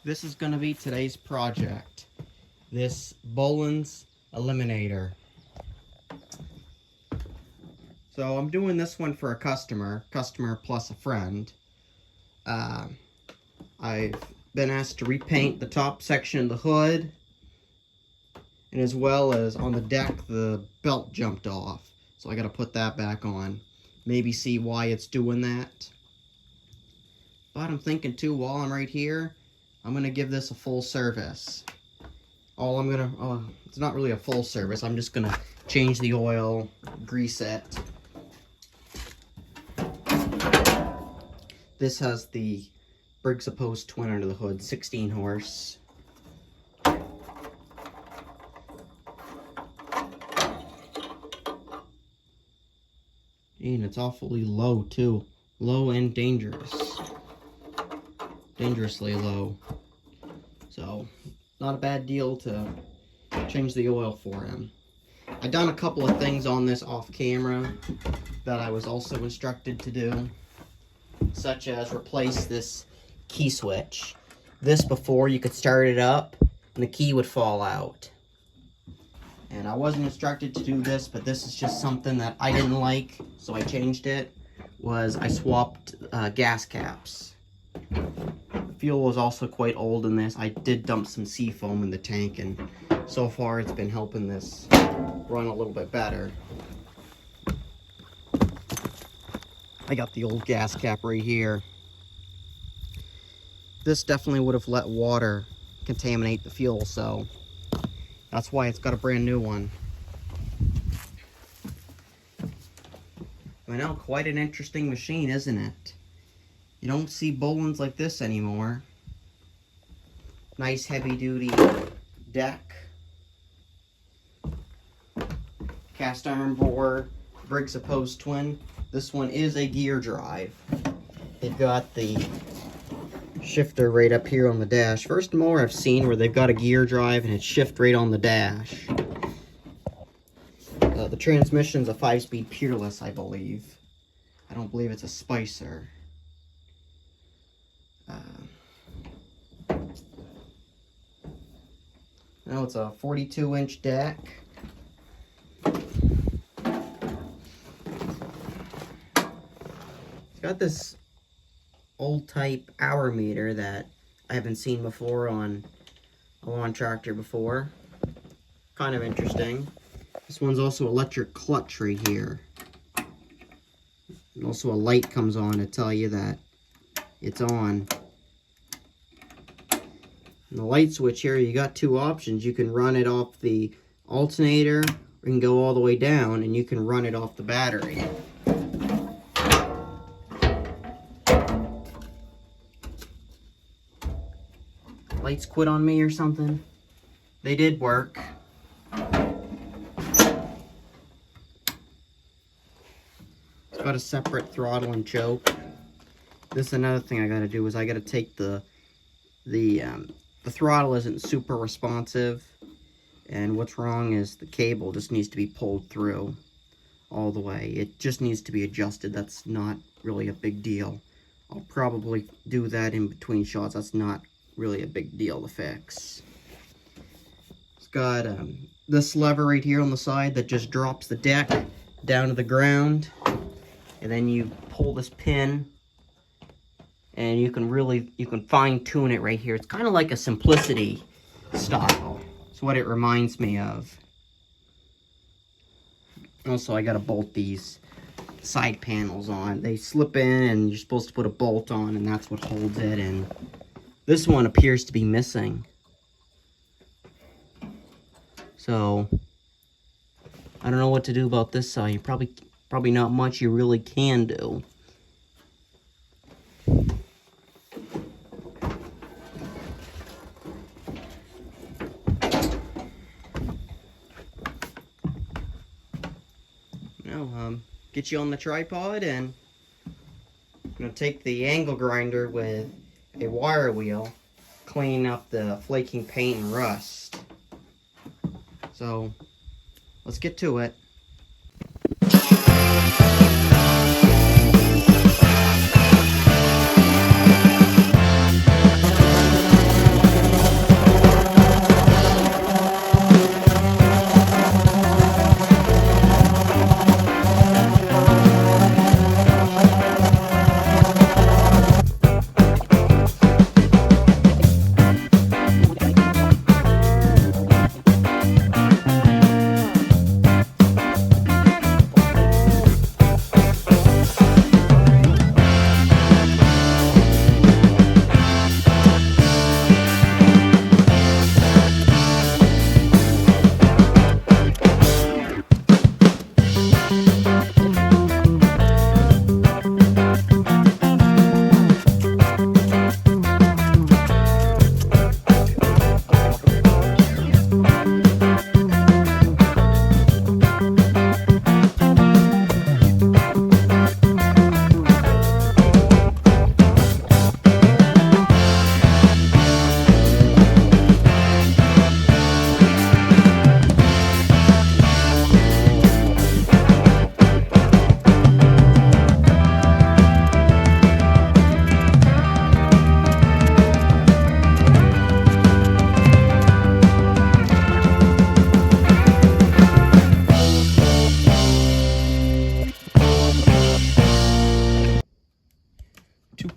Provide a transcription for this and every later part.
This is going to be today's project. This Bolen's Eliminator. So I'm doing this one for a customer plus a friend. I've been asked to repaint the top section of the hood, and as well as on the deck the belt jumped off. So I got to put that back on. Maybe see why it's doing that. But I'm thinking too, while I'm right here, I'm going to give this a full service. It's not really a full service. I'm just going to change the oil, grease it. This has the Briggs & Post twin under the hood, 16 horse. And it's awfully low too. Low and dangerous. Dangerously low. So, not a bad deal to change the oil for him. I done a couple of things on this off camera that I was also instructed to do, such as replace this key switch. This before you could start it up and the key would fall out. And I wasn't instructed to do this, but this is just something that I didn't like, so I changed it. I swapped gas caps. The fuel was also quite old in this. I did dump some sea foam in the tank, and so far it's been helping this run a little bit better. I got the old gas cap right here. This definitely would have let water contaminate the fuel, so that's why it's got a brand new one. I know, quite an interesting machine, isn't it? You don't see Bolens like this anymore. Nice heavy-duty deck. Cast iron bore, Briggs & Post twin. This one is a gear drive. They've got the shifter right up here on the dash. First mower I've seen where they've got a gear drive and it's shift right on the dash. The transmission's a 5-speed Peerless, I believe. I don't believe it's a Spicer. No, it's a 42-inch deck. It's got this old type hour meter that I haven't seen before on a lawn tractor before. Kind of interesting. This one's also electric clutch right here. And also a light comes on to tell you that it's on. And the light switch here, you got two options. You can run it off the alternator, or you can go all the way down and you can run it off the battery. Lights quit on me or something? They did work. It's got a separate throttle and choke. This is another thing I gotta do, is I gotta take the throttle isn't super responsive, and what's wrong is the cable just needs to be pulled through all the way. It just needs to be adjusted. That's not really a big deal. I'll probably do that in between shots. That's not really a big deal to fix. It's got this lever right here on the side that just drops the deck down to the ground, and then you pull this pin and you can fine tune it right here. It's kind of like a Simplicity style. It's what it reminds me of. Also, I gotta bolt these side panels on. They slip in and you're supposed to put a bolt on, and that's what holds it, and this one appears to be missing. So I don't know what to do about this side. Probably not much you really can do. Get you on the tripod, and I'm going to take the angle grinder with a wire wheel, clean up the flaking paint and rust. So let's get to it.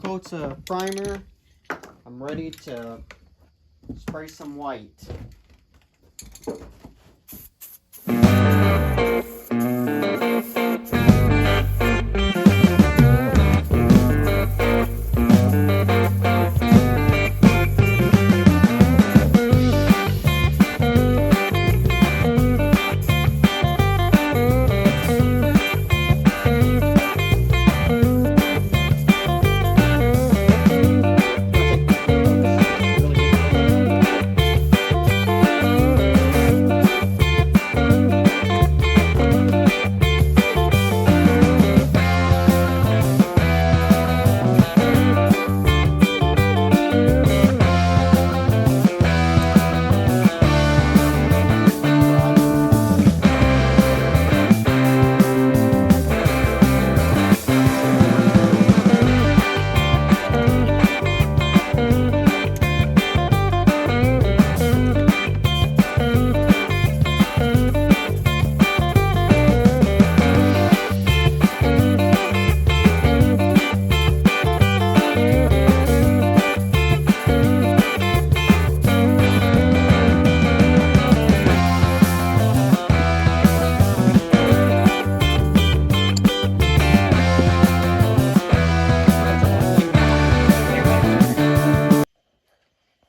coats of primer, I'm ready to spray some white.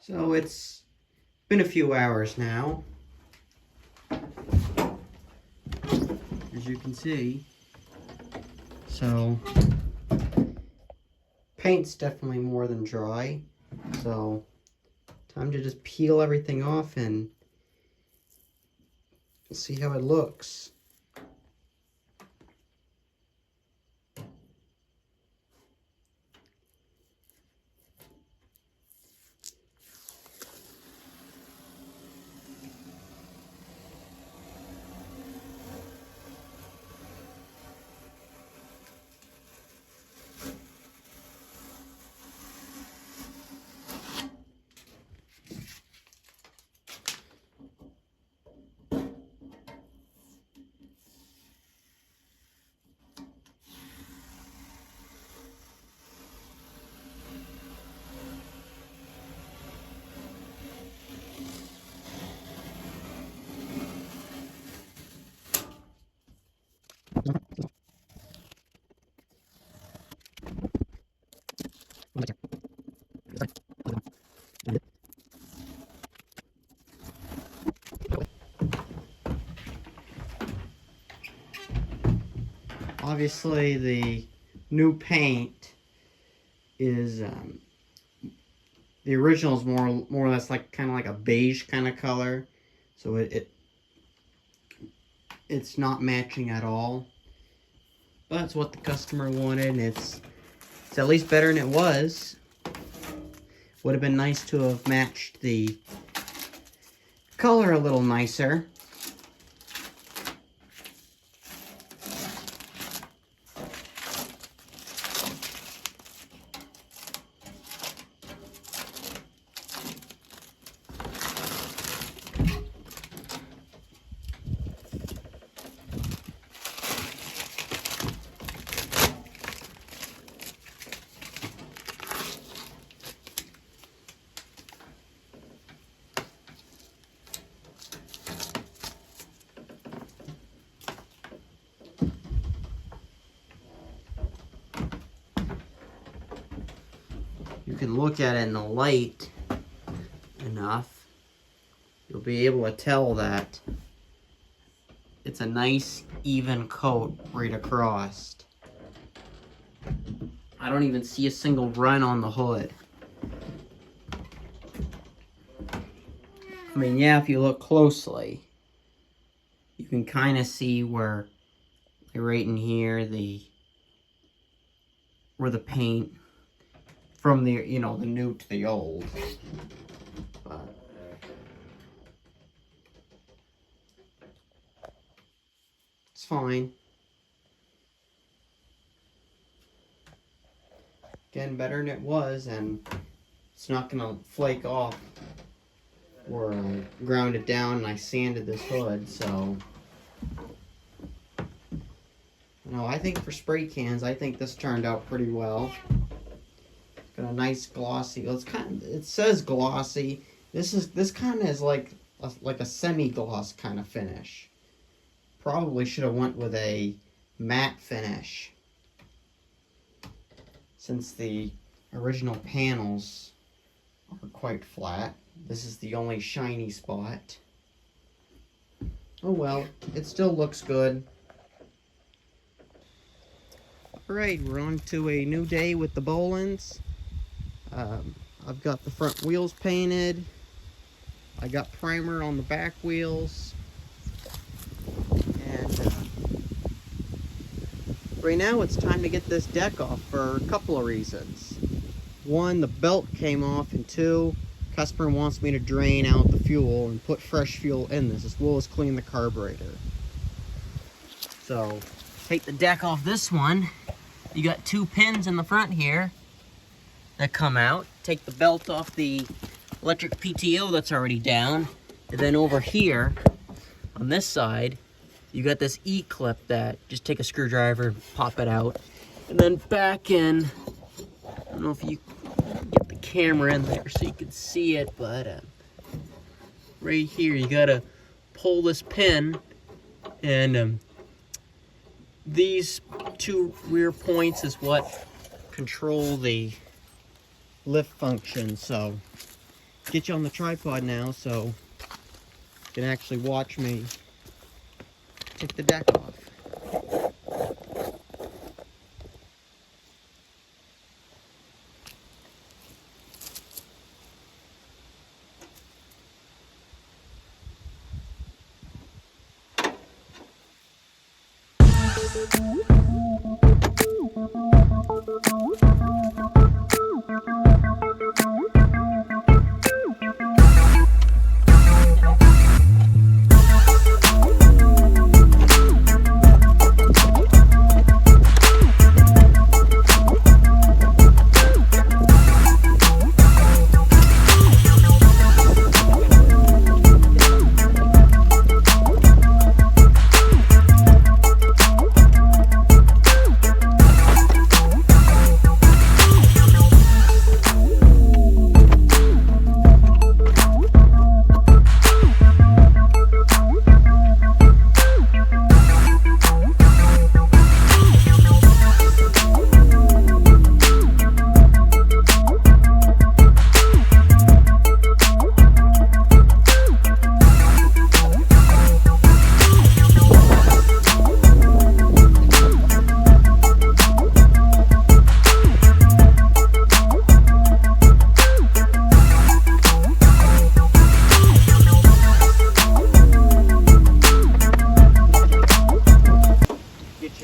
So it's been a few hours now, as you can see. So paint's definitely more than dry, so time to just peel everything off and see how it looks. Obviously, the new paint is the original is more or less like kind of like a beige kind of color, so it's not matching at all. But it's what the customer wanted, and it's at least better than it was. Would have been nice to have matched the color a little nicer. You can look at it in the light enough, you'll be able to tell that it's a nice even coat right across. I don't even see a single run on the hood. I mean, yeah, if you look closely, you can kind of see where, right in here, where the paint from the, you know, the new to the old. But it's fine. Again, better than it was, and it's not gonna flake off where I ground it down and I sanded this hood, so. No, I think for spray cans, I think this turned out pretty well. a nice glossy. Well, it says glossy. This kind of is like a semi-gloss kind of finish. Probably should have went with a matte finish, since the original panels are quite flat. This is the only shiny spot. Oh well, it still looks good. Alright, we're on to a new day with the Bolens. I've got the front wheels painted. I got primer on the back wheels. And right now it's time to get this deck off for a couple of reasons. One, the belt came off, and two, customer wants me to drain out the fuel and put fresh fuel in this, as well as clean the carburetor. So, take the deck off this one. You got 2 pins in the front here that come out. Take the belt off the electric PTO that's already down. And then over here, on this side, you got this E-clip that just take a screwdriver, pop it out. And then back in, I don't know if you get the camera in there so you can see it, but right here you gotta pull this pin, and these 2 rear points is what control the lift function. So get you on the tripod now so you can actually watch me take the deck off.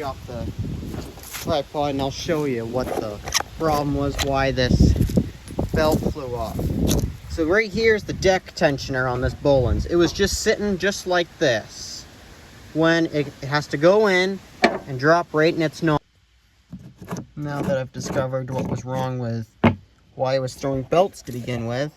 Off the tripod and I'll show you what the problem was, why this belt flew off. So right here is the deck tensioner on this Bolen's. It was just sitting just like this when it has to go in and drop right in its nose. Now that I've discovered what was wrong with why it was throwing belts to begin with,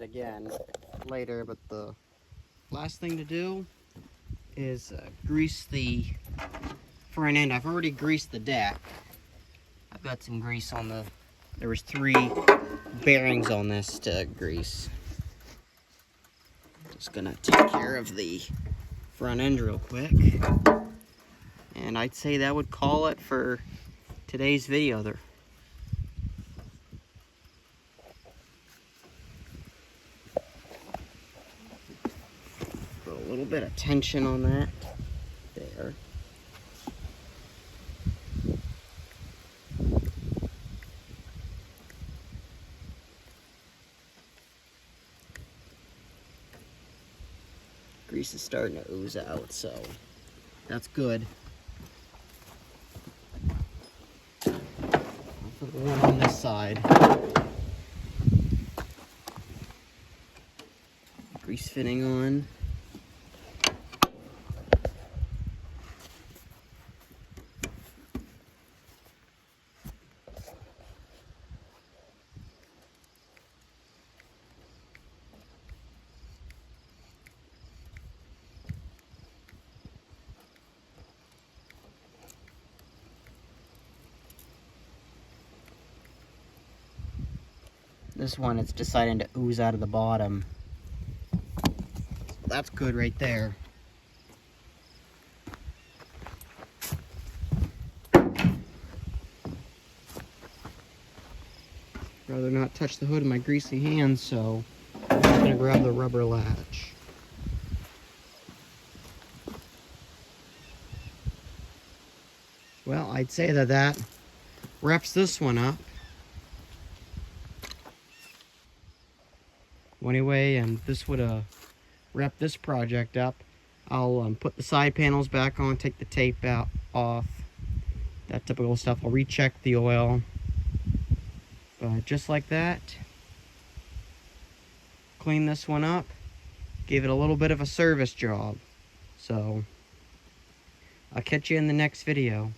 again later, but the last thing to do is grease the front end. I've already greased the deck. I've got some grease on the, there was 3 bearings on this to grease. Just gonna take care of the front end real quick. And I'd say that would call it for today's video there. Put a little bit of tension on that there. Grease is starting to ooze out, so that's good. I'll put one on this side. Grease fitting on. This one, it's deciding to ooze out of the bottom. That's good right there. Rather not touch the hood with my greasy hands, so I'm just gonna grab the rubber latch. Well, I'd say that wraps this one up. Well, anyway, and this would wrap this project up. I'll put the side panels back on, take the tape out off, that typical stuff. I'll recheck the oil, but just like that, clean this one up, gave it a little bit of a service job. So I'll catch you in the next video.